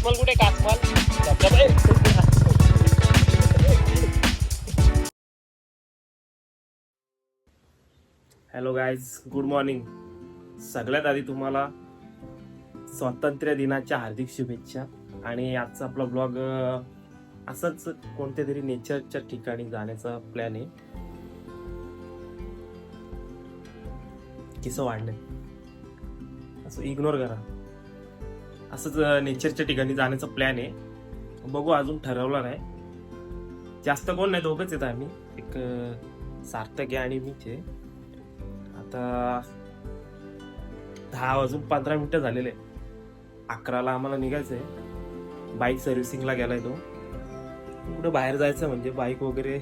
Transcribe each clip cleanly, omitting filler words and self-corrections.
कासमाल कुठे कासमाल धबधबा आहे. Hello guys, good morning. सगळ्यात आधी तुम्हाला स्वातंत्र्य दिनाच्या हार्दिक शुभेच्छा. आणि आजचा आपला ब्लॉग असंच कोणत्या तरी नेचरच्या ठिकाणी जाण्याचा प्लॅन आहे. किस्सा वाढलंय असं इग्नोर करा. असंच नेचरच्या ठिकाणी जाण्याचा प्लॅन आहे. बघू, अजून ठरवलं नाही. जास्त कोण नाही, दोघंच येत आम्ही. एक सार्थक आहे आणि मीच आहे. आता 10:15 झालेले. 11ला आम्हाला निघायचंय. बाईक सर्व्हिसिंगला गेलाय तो. कुठं बाहेर जायचं म्हणजे बाईक वगैरे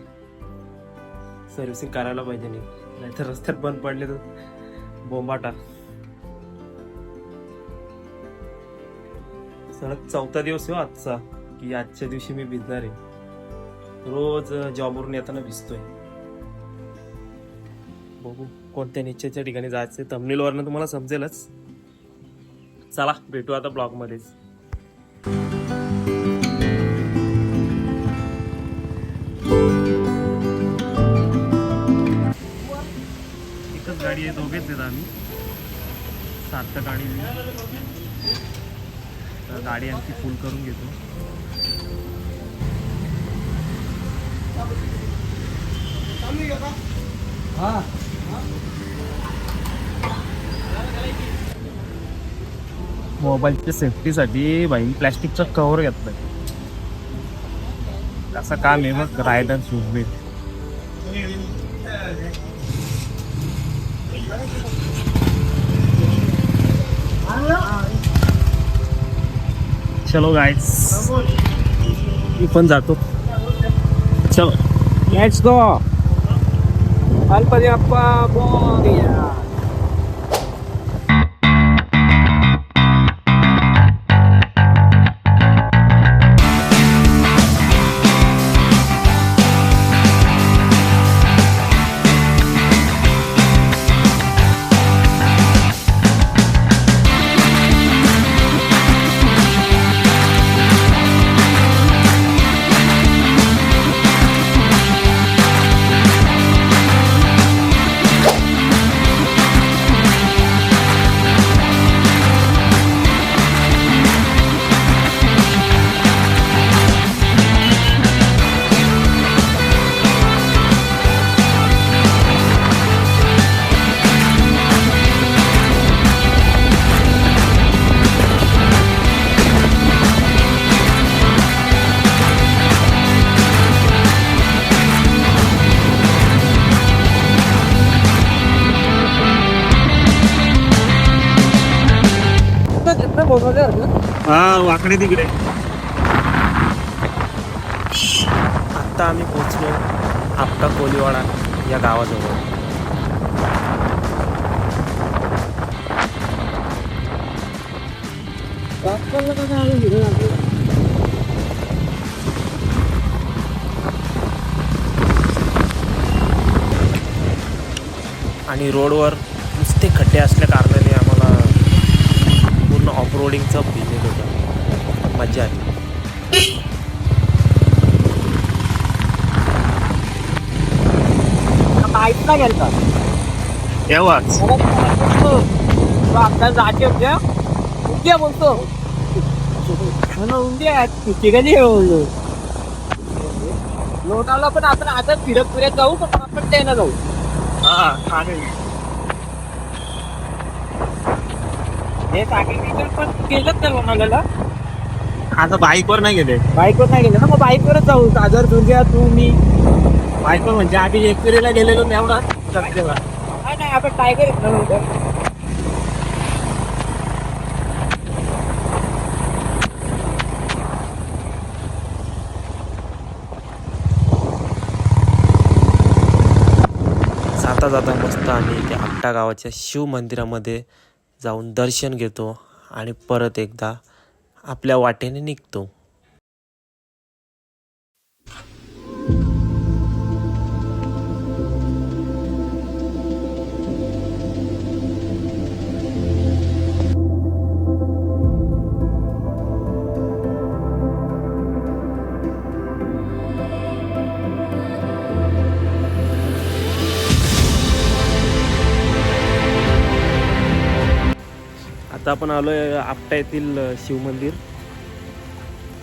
सर्व्हिसिंग करायला पाहिजे, नाहीतर रस्त्यात बंद पडले तर बोंबाटा. सलग 4था दिवस आहे आजचा, की आजच्या दिवशी मी भिजणार आहे. रोज जॉबवरून येताना भिजतोय. बघू कोणत्या नेचरच्या ठिकाणी जायचंय. थंबनेल वरनं तुम्हाला समजेलच. चला भेटू आता ब्लॉग मध्येच. एकच गाडी आहे, दोघेच आहेत आम्ही, सार्थक आणि मी. तर गाडी आमची फुल करून घेतो. मोबाईलच्या सेफ्टीसाठी भाई प्लॅस्टिकचा कव्हर घेतलाय. असं काम आहे मग. Rider shoes. चलो गाइस, मी पण जातो. चलो लेट्स गो. गणपती बाप्पा मोरया. हा, वाकडे तिकडे. आता आम्ही पोहोचलो आपटा कोलीवाडा या गावाजवळ. आणि रोडवर नुसते खड्डे असल्या कारणाने आम्हाला पूर्ण ऑफरोडिंगचा फील येत होता. मजा आली. बाईकला गेलता तेव्हाच आपल्याला जाते होत्या. उद्या बोलतो उद्या ठिकाणी बोललो. लोणावळा पण आपण आता फिरत जाऊ, पण आपण त्याला जाऊ. हा चालेल. हे टाकेल पण गेलं तर लोणावळ्याला. आता बाईकवर नाही गेले. बाईकवर नाही गेलं ना, मग बाईकवरच जाऊ. सागर, दुर्गा, तू, मी. बाईकवर म्हणजे आधी एकविरेला गेलेलो एवढा. नाही आपण टायगर येतो. जाता जाता मस्त आम्ही त्या आपटा गावाच्या शिव मंदिरामध्ये जाऊन दर्शन घेतो आणि परत एकदा आपल्या वाटेने निघतो. आता आपण आलोय आपटा येथील शिवमंदिर.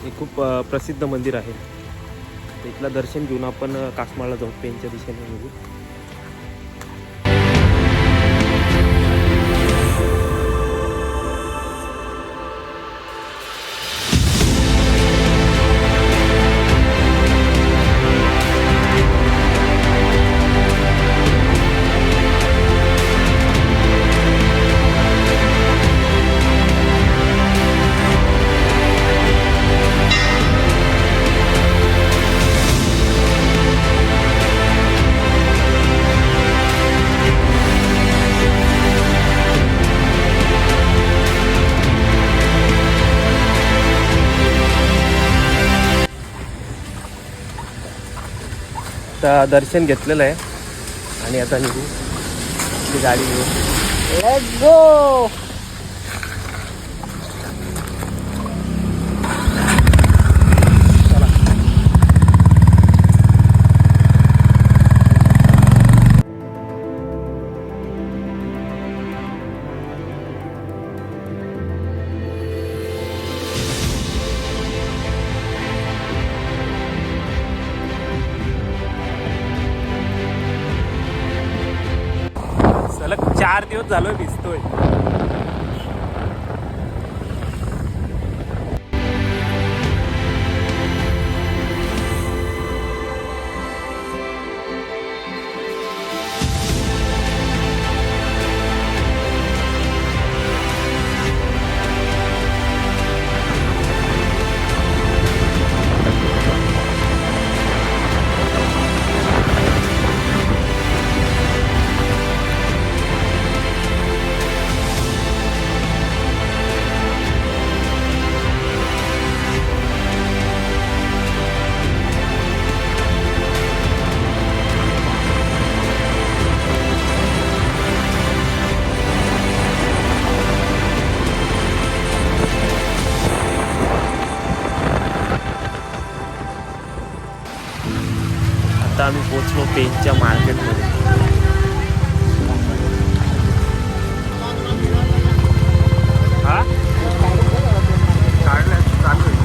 हे खूप प्रसिद्ध मंदिर आहे. तर इथलं दर्शन घेऊन आपण कासमाळला जाऊ, पेनच्या दिशेने निघू. आता दर्शन घेतलेलं आहे आणि आता निघू. ती गाडी घेऊ. Let's go. सलग 4 दिवस झालोय भिजतोय. आता आम्ही पोहोचलो पेनच्या मार्केटमध्ये. हा काढलं चालू आहे.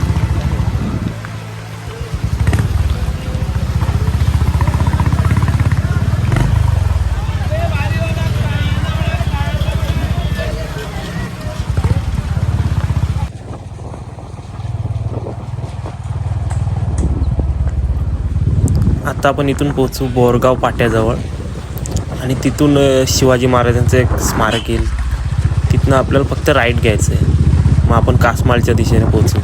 आता आपण इथून पोहोचू बोरगाव पाट्याजवळ आणि तिथून शिवाजी महाराजांचं एक स्मारक येईल. तिथनं आपल्याला फक्त राईट घ्यायचं आहे. मग आपण कासमाळच्या दिशेने पोहोचू.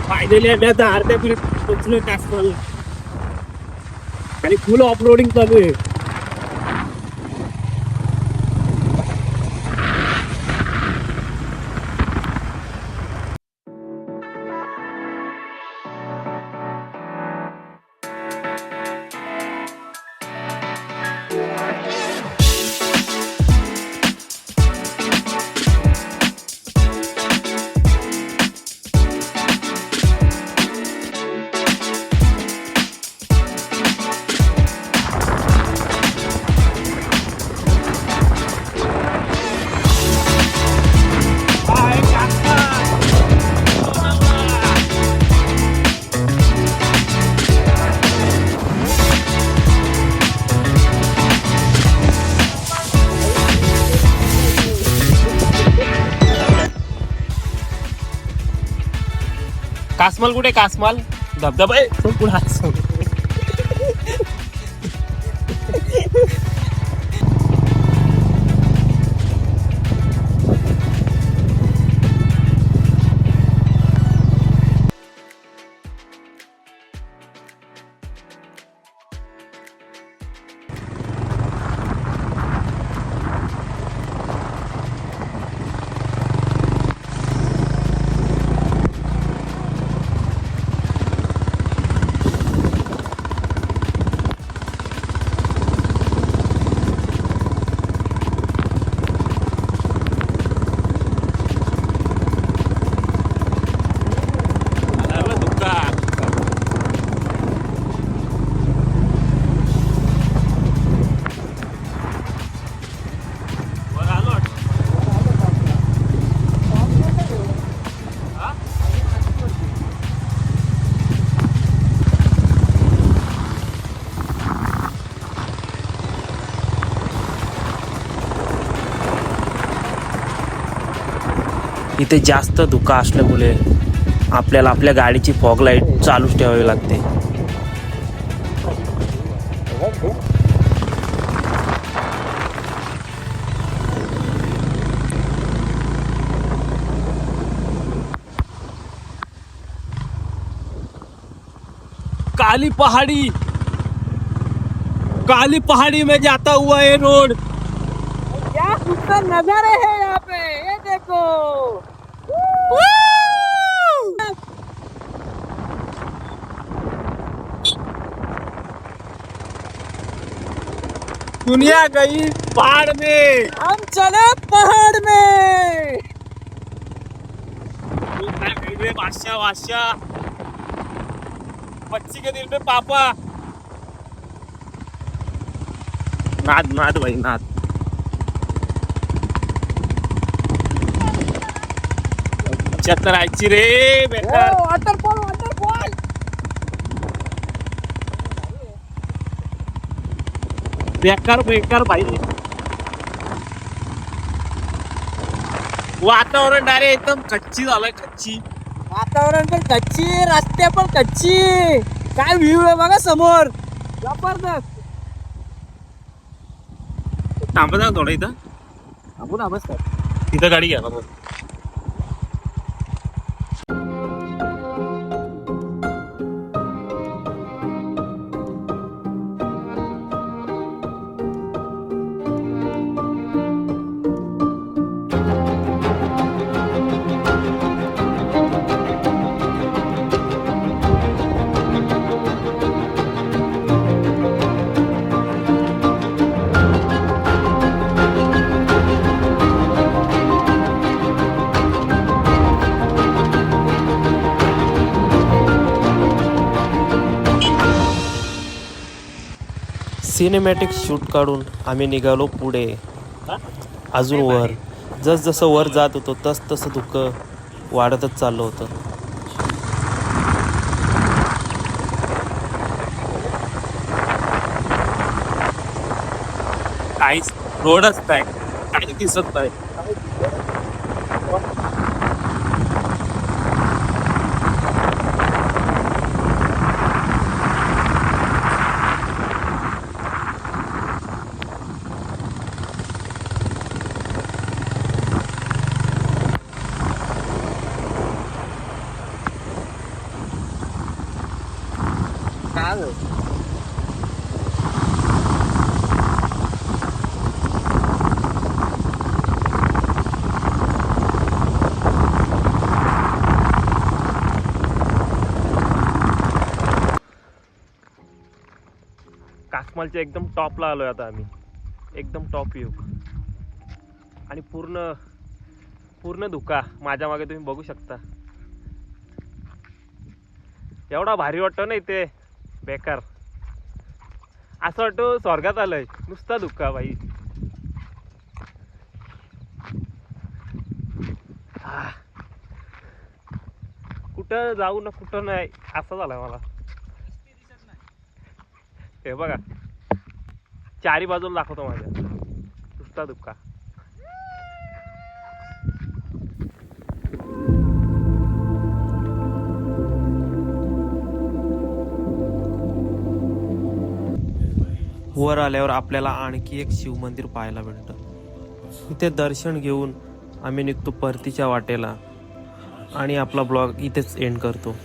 फायनली आम्ही आता अर्ध्या मिनिट पोहोचलोय कासमाळ आणि फुल ऑफरोडिंग चालू आहे. कासमाल कुठे? कासमाल धबधबा आहे तो पुढे असतो. इथे जास्त धुका असल्यामुळे आपल्याला आपल्या गाडीची फॉग लाईट चालूच ठेवावी लागते. काली पहाड़ी में जाता हुआ ये रोड. क्या सुंदर नजारे है यहाँ पे, ये देखो. दुनिया गई पहाड़ में. हम चले पहाड़ में. बादशाह बादशाह बच्ची के दिल पे पापा. नाद नाद भाई नाद. चतरायची रे बेकार. Waterfall waterfall. बेकार बेकार भाई. वातावरण डायरेक्ट एकदम कच्ची झालंय कच्ची. वातावरण पण कच्ची, रस्ते पण कच्ची. काय व्ह्यू आहे बघा समोर, जबरदस्त. थांबा ना थोडं इथं. आपण बस तिथं गाडी घ्या मग. सिनेमॅटिक शूट काढून आम्ही निघालो पुढे अजून वर. जसजसं वर जात होतो तस तसं धुकं वाढतच चाललं होतं. काहीच रोडच नाही, काही दिसत नाही. कासमालच्या एकदम टॉपला आलोय आता आम्ही. एकदम टॉप व्ह्यू आणि पूर्ण पूर्ण धुका माझ्या मागे तुम्ही बघू शकता. एवढा भारी वाटतो ना इथे बेकार. असं वाटतं स्वर्गात आलंय. नुसता धुका भाई. कुठं जाऊ ना कुठं नाही असं झालंय मला. हे बघा चारी बाजूला दाखवतो माझ्या. नुसता धुका. वर आल्यावर आपल्याला आणखी एक शिवमंदिर पाहायला भेटतं. इथे दर्शन घेऊन आम्ही निघतो परतीच्या वाटेला आणि आपला ब्लॉग इथेच एंड करतो.